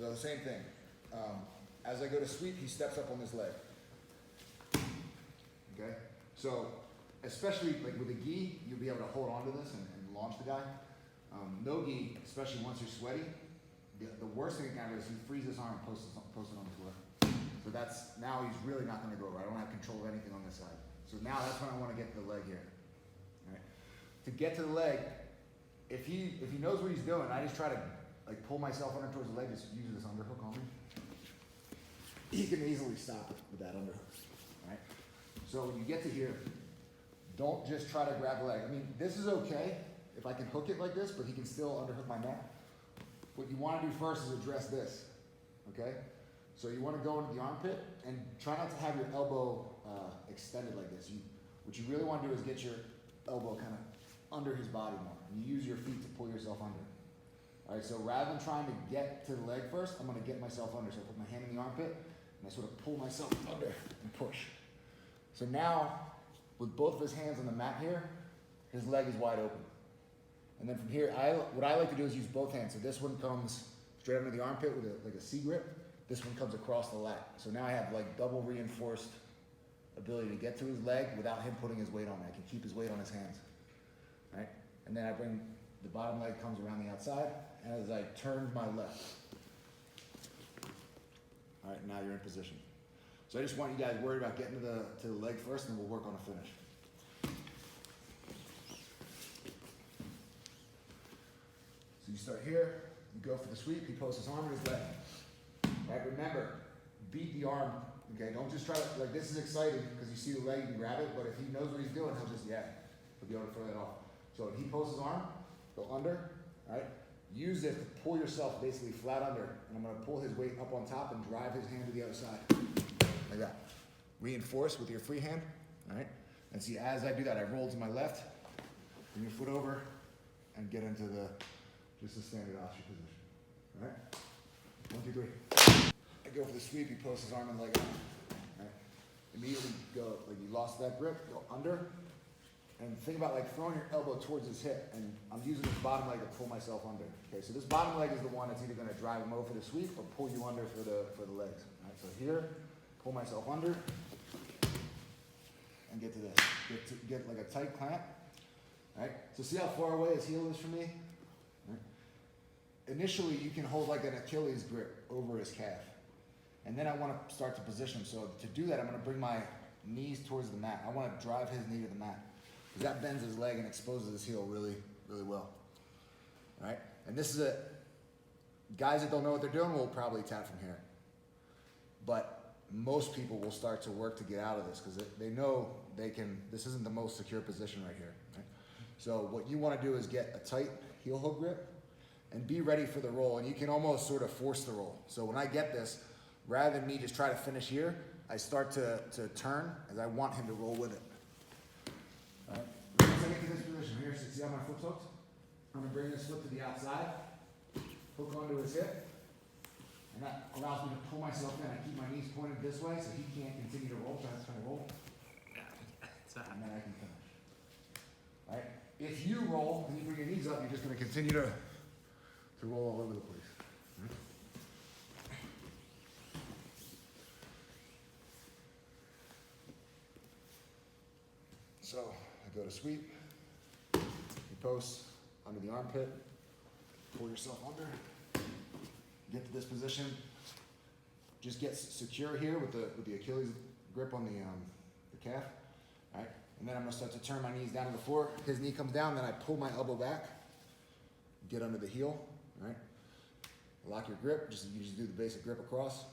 So the same thing. As I go to sweep, he steps up on this leg. Okay? So, especially like with a gi, you'll be able to hold on to this and launch the guy. No gi, especially once you're sweaty, the worst thing that can happen is he frees his arm and posts it on the floor. So that's, now he's really not gonna go over. I don't have control of anything on this side. So now that's when I wanna get to the leg here. All right? To get to the leg, if he knows what he's doing, I just try to like pull myself under towards the leg, just use this underhook on me. He can easily stop it with that underhook. All right? So when you get to here, don't just try to grab the leg. I mean, this is okay if I can hook it like this, but he can still underhook my neck. What you want to do first is address this, okay? So you want to go into the armpit and try not to have your elbow extended like this. What you really want to do is get your elbow kind of under his body more. And you use your feet to pull yourself under. All right, so rather than trying to get to the leg first, I'm going to get myself under. So I put my hand in the armpit and I sort of pull myself under and push. So now, with both of his hands on the mat here, his leg is wide open. And then from here, what I like to do is use both hands. So this one comes straight under the armpit with like a C grip. This one comes across the lat. So now I have like double reinforced ability to get to his leg without him putting his weight on it. I can keep his weight on his hands, right? And then I bring the bottom leg comes around the outside, and as I turn my left. All right, now you're in position. So I just want you guys worried about getting to the leg first, and then we'll work on a finish. So you start here, you go for the sweep, he posts his arm and his leg. All right, remember, beat the arm, okay? Don't just try to, like this is exciting because you see the leg, you can grab it, but if he knows what he's doing, he'll just, he'll be able to throw that off. So when he posts his arm, go under, all right? Use this to pull yourself basically flat under, and I'm gonna pull his weight up on top and drive his hand to the other side, like that. Reinforce with your free hand, all right? And see, as I do that, I roll to my left, bring your foot over, and get into just the standard posture position, all right? 1, 2, 3. I go for the sweep, he posts his arm and leg out, all right? Immediately go, like you lost that grip, go under, and think about like throwing your elbow towards his hip, and I'm using this bottom leg to pull myself under. Okay, so this bottom leg is the one that's either gonna drive him over the sweep or pull you under for the legs. All right, so here, pull myself under, and get to this. Get like a tight clamp. All right, so see how far away his heel is from me? All right. Initially, you can hold like an Achilles grip over his calf. And then I wanna start to position him. So to do that, I'm gonna bring my knees towards the mat. I wanna drive his knee to the mat. Because that bends his leg and exposes his heel really, really well. All right? And this is guys that don't know what they're doing will probably tap from here. But most people will start to work to get out of this because they know this isn't the most secure position right here. Right? So what you want to do is get a tight heel hook grip and be ready for the roll. And you can almost sort of force the roll. So when I get this, rather than me just try to finish here, I start to turn as I want him to roll with it. All right. Once I get to this position here, so see how my foot's hooked? I'm gonna bring this foot to the outside, hook onto his hip, and that allows me to pull myself in. I keep my knees pointed this way so he can't continue to roll, trying to roll. And then I can finish. All right. If you roll and you bring your knees up, you're just gonna continue to roll all over the place. All right. So I go to sweep, you post under the armpit, pull yourself under, get to this position, just get secure here with the Achilles grip on the calf, all right? And then I'm gonna start to turn my knees down to the floor. His knee comes down, then I pull my elbow back, get under the heel, all right? Lock your grip, you just do the basic grip across.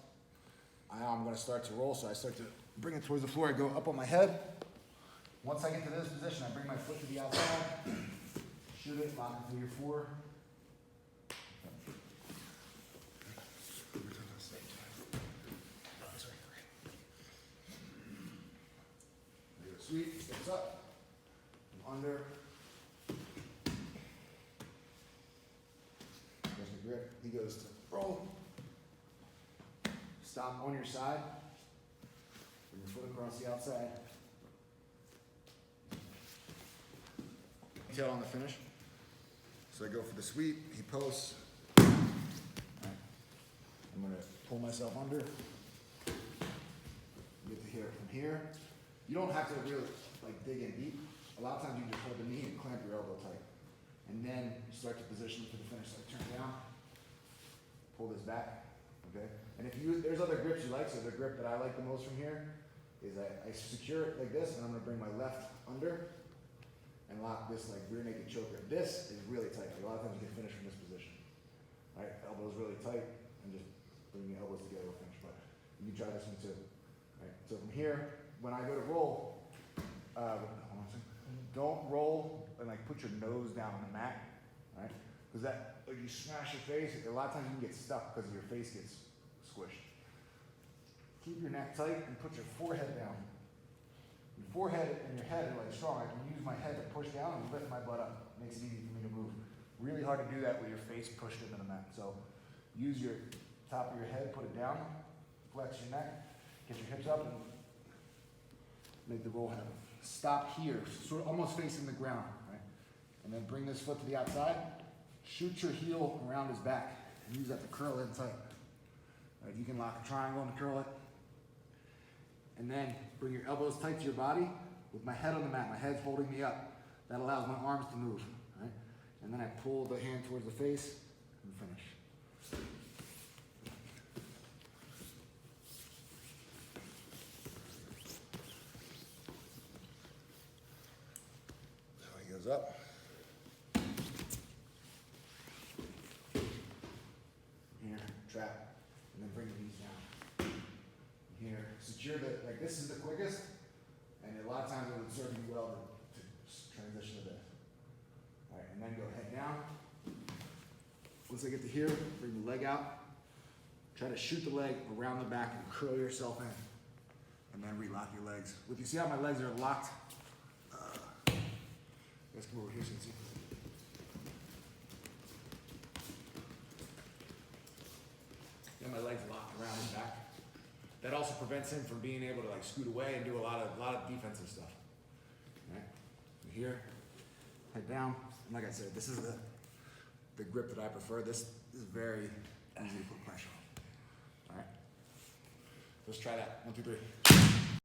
I'm gonna start to roll, so I start to bring it towards the floor. I go up on my head. Once I get to this position, I bring my foot to the outside, shoot it, lock it through your four. Sweep, steps up, under. There's the grip. He goes to roll. Stop on your side. Bring your foot across the outside. Detail on the finish. So I go for the sweep. He posts. Right. pull myself under. Get to here. From here, you don't have to really like dig in deep. A lot of times you just hold the knee and clamp your elbow tight. And then you start to position for the finish. So turn down, pull this back, okay? And if there's other grips you like, so the grip that I like the most from here is I secure it like this, and I'm gonna bring my left under and lock this like rear naked choker. This is really tight. Like a lot of times you can finish from this position. All right, elbows really tight, and just bring your elbows together to finish. But you can try this one too. All right, so from here, when I go to roll, don't roll and like put your nose down on the mat, all right? Because that, like you smash your face, a lot of times you can get stuck because your face gets squished. Keep your neck tight and put your forehead down. Your forehead and your head are like strong. I can use my head to push down and lift my butt up. Makes it easy for me to move. Really hard to do that with your face pushed into the mat. So use your top of your head, put it down, flex your neck, get your hips up, and make the roll happen. Stop here, sort of almost facing the ground, right? And then bring this foot to the outside. Shoot your heel around his back and use that to curl it tight. Right, you can lock a triangle and curl it. And then bring your elbows tight to your body with my head on the mat. My head's holding me up. That allows my arms to move, right? And then I pull the hand towards the face and finish. Up. Here, trap, and then bring the knees down. Here, secure the, like this is the quickest, and a lot of times it would serve you well to transition to this. All right, and then go head down. Once I get to here, bring the leg out. Try to shoot the leg around the back and curl yourself in, and then relock your legs. You see how my legs are locked? Let's come over here so you can see. Then my legs locked around his back. That also prevents him from being able to like scoot away and do a lot of defensive stuff. All right. So here, head down. And like I said, this is the grip that I prefer. This is very easy to put pressure on. All right. Let's try that. 1, 2, 3.